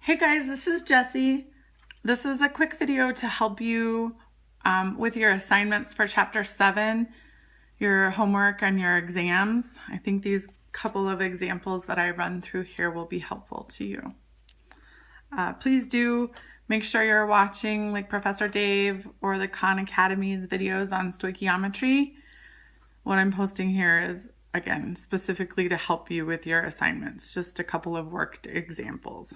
Hey guys, this is Jessie. This is a quick video to help you with your assignments for Chapter 7, your homework and your exams. I think these couple of examples that I run through here will be helpful to you. Please do make sure you're watching like Professor Dave or the Khan Academy's videos on stoichiometry. What I'm posting here is, again, specifically to help you with your assignments, just a couple of worked examples.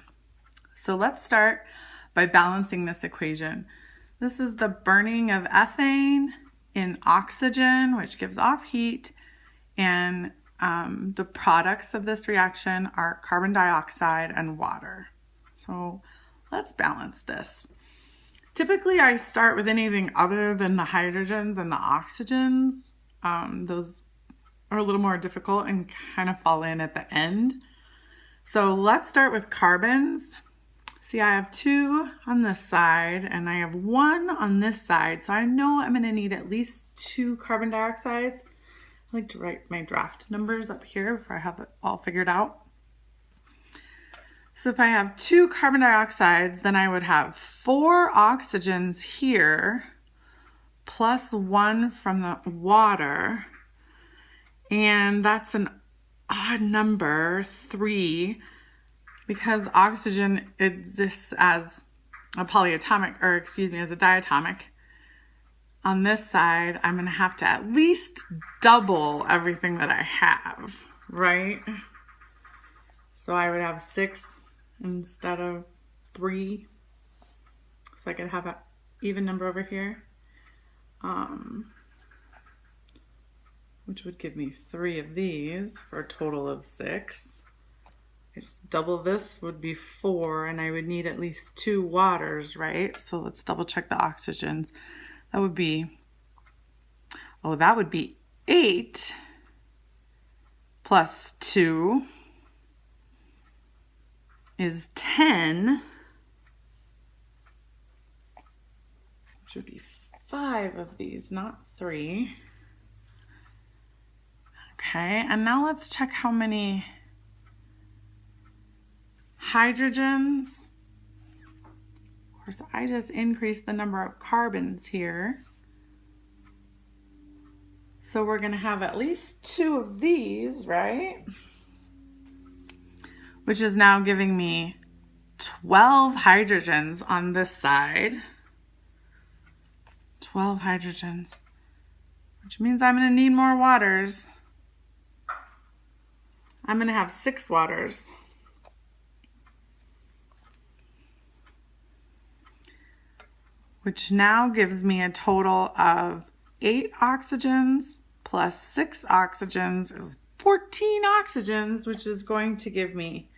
So let's start by balancing this equation. This is the burning of ethane in oxygen, which gives off heat, and the products of this reaction are carbon dioxide and water. So let's balance this. Typically, I start with anything other than the hydrogens and the oxygens. Those are a little more difficult and kind of fall in at the end. So let's start with carbons. See, I have 2 on this side and I have 1 on this side. So I know I'm going to need at least 2 carbon dioxides. I like to write my draft numbers up here if I have it all figured out. So if I have 2 carbon dioxides, then I would have 4 oxygens here plus 1 from the water. And that's an odd number, 3. Because oxygen exists as a polyatomic, or excuse me, as a diatomic. On this side, I'm going to have to at least double everything that I have, right? So I would have 6 instead of 3. So I could have an even number over here, which would give me 3 of these for a total of 6. Just double this would be 4, and I would need at least 2 waters, right? So let's double check the oxygens. That would be 8 plus 2 is 10, which would be 5 of these, not 3. Okay, and now let's check how many hydrogens. Of course, I just increased the number of carbons here. So we're going to have at least 2 of these, right? Which is now giving me 12 hydrogens on this side. 12 hydrogens, which means I'm going to need more waters. I'm going to have 6 waters. Which now gives me a total of 8 oxygens plus 6 oxygens is 14 oxygens, which is going to give me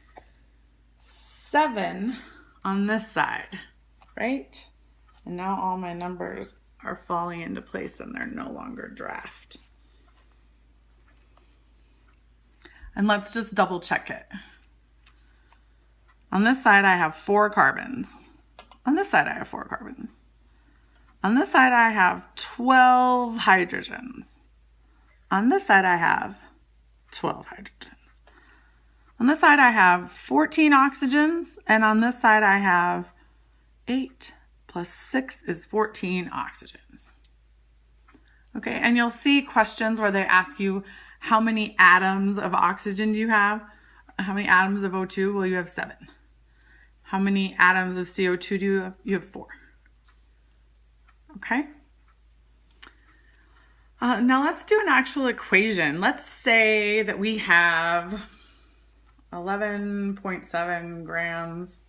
7 on this side, right? And now all my numbers are falling into place and they're no longer draft. And let's just double check it. On this side, I have 4 carbons. On this side, I have 4 carbons. On this side, I have 12 hydrogens. On this side, I have 12 hydrogens. On this side, I have 14 oxygens. And on this side, I have 8 plus 6 is 14 oxygens. Okay, and you'll see questions where they ask you, how many atoms of oxygen do you have? How many atoms of O2? Well, you have 7. How many atoms of CO2 do you have? You have 4. Okay. Now let's do an actual equation. Let's say that we have 11.7 grams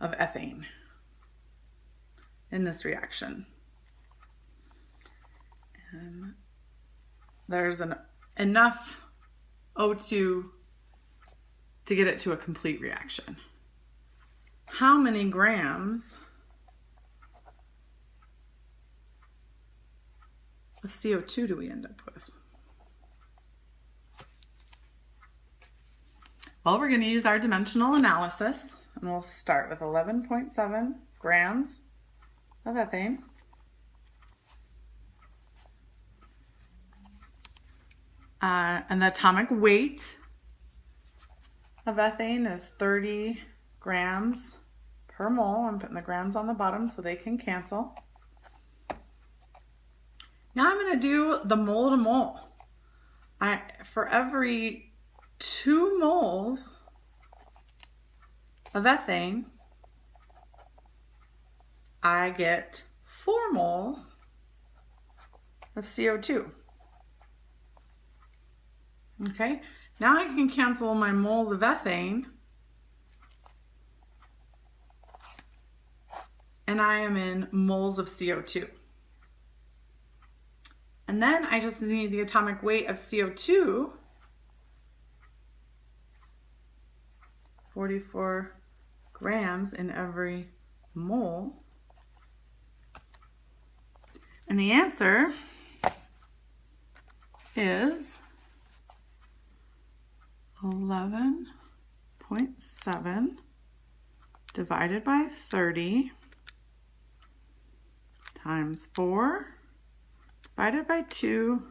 of ethane in this reaction. And there's enough O2 to get it to a complete reaction. How many grams of CO2 do we end up with? Well, we're going to use our dimensional analysis, and we'll start with 11.7 grams of ethane. And the atomic weight of ethane is 30 grams per mole. I'm putting the grams on the bottom so they can cancel. Now I'm going to do the mole to mole. For every 2 moles of ethane, I get 4 moles of CO2. Okay, now I can cancel my moles of ethane, and I am in moles of CO2. And then I just need the atomic weight of CO2, 44 grams in every mole. And the answer is 11.7 divided by 30 times 4 divided by 2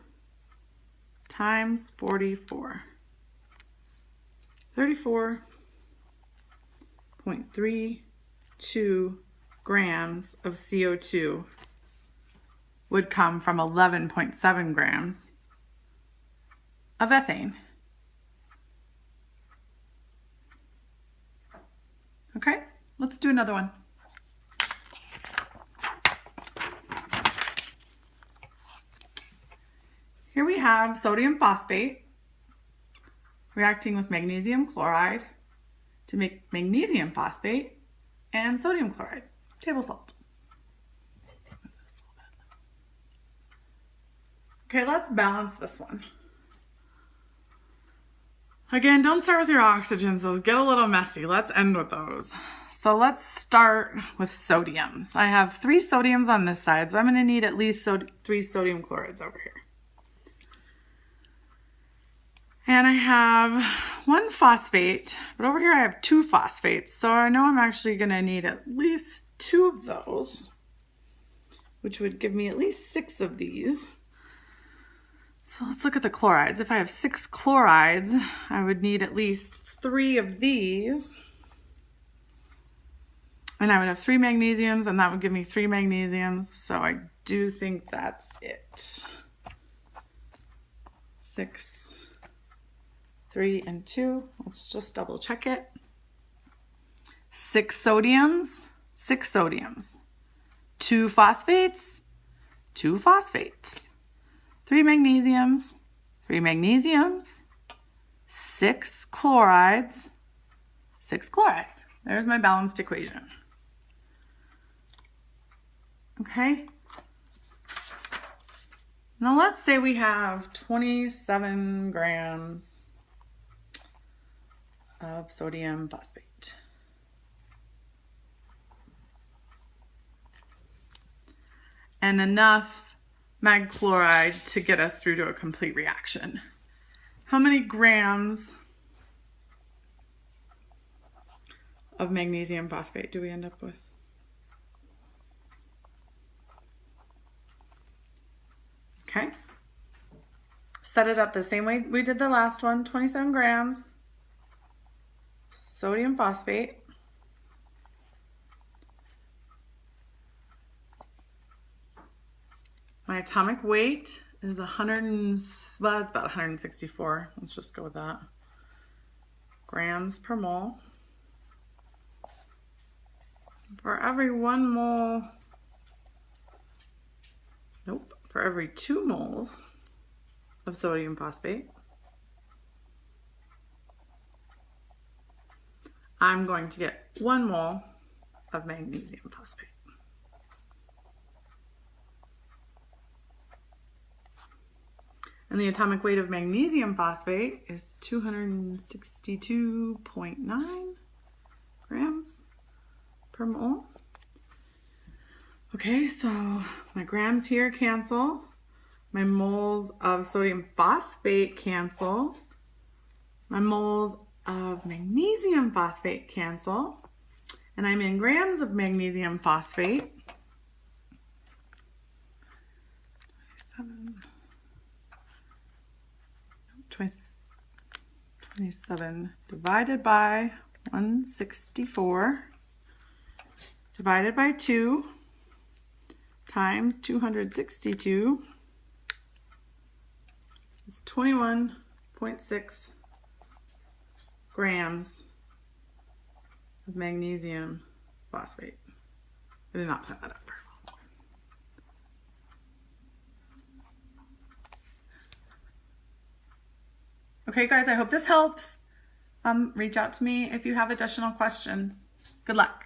times 44. 34.32 grams of CO2 would come from 11.7 grams of ethane. Okay, let's do another one. Here we have sodium phosphate reacting with magnesium chloride to make magnesium phosphate and sodium chloride, table salt. Okay, let's balance this one. Again, don't start with your oxygens. Those get a little messy. Let's end with those. So let's start with sodiums. I have 3 sodiums on this side, so I'm going to need at least 3 sodium chlorides over here. And I have 1 phosphate, but over here I have 2 phosphates. So I know I'm actually going to need at least 2 of those, which would give me at least 6 of these. So let's look at the chlorides. If I have 6 chlorides, I would need at least 3 of these. And I would have 3 magnesiums, and that would give me 3 magnesiums. So I do think that's it. 6, 3, and 2. Let's just double check it. 6 sodiums, 6 sodiums. 2 phosphates, 2 phosphates. 3 magnesiums, 3 magnesiums, 6 chlorides, 6 chlorides. There's my balanced equation. Okay. Now let's say we have 27 grams of sodium phosphate. And enough mag chloride to get us through to a complete reaction. How many grams of magnesium phosphate do we end up with? Okay. Set it up the same way we did the last one. 27 grams sodium phosphate. My atomic weight is it's about 164. Let's just go with that. Grams per mole. For every 1 mole, for every 2 moles of sodium phosphate, I'm going to get 1 mole of magnesium phosphate. And the atomic weight of magnesium phosphate is 262.9 grams per mole. Okay, so my grams here cancel. My moles of sodium phosphate cancel. My moles of magnesium phosphate cancel. And I'm in grams of magnesium phosphate. 27 divided by 164 divided by 2 times 262 is 21.6 grams of magnesium phosphate. I did not put that up very well. Okay guys, I hope this helps. Reach out to me if you have additional questions. Good luck.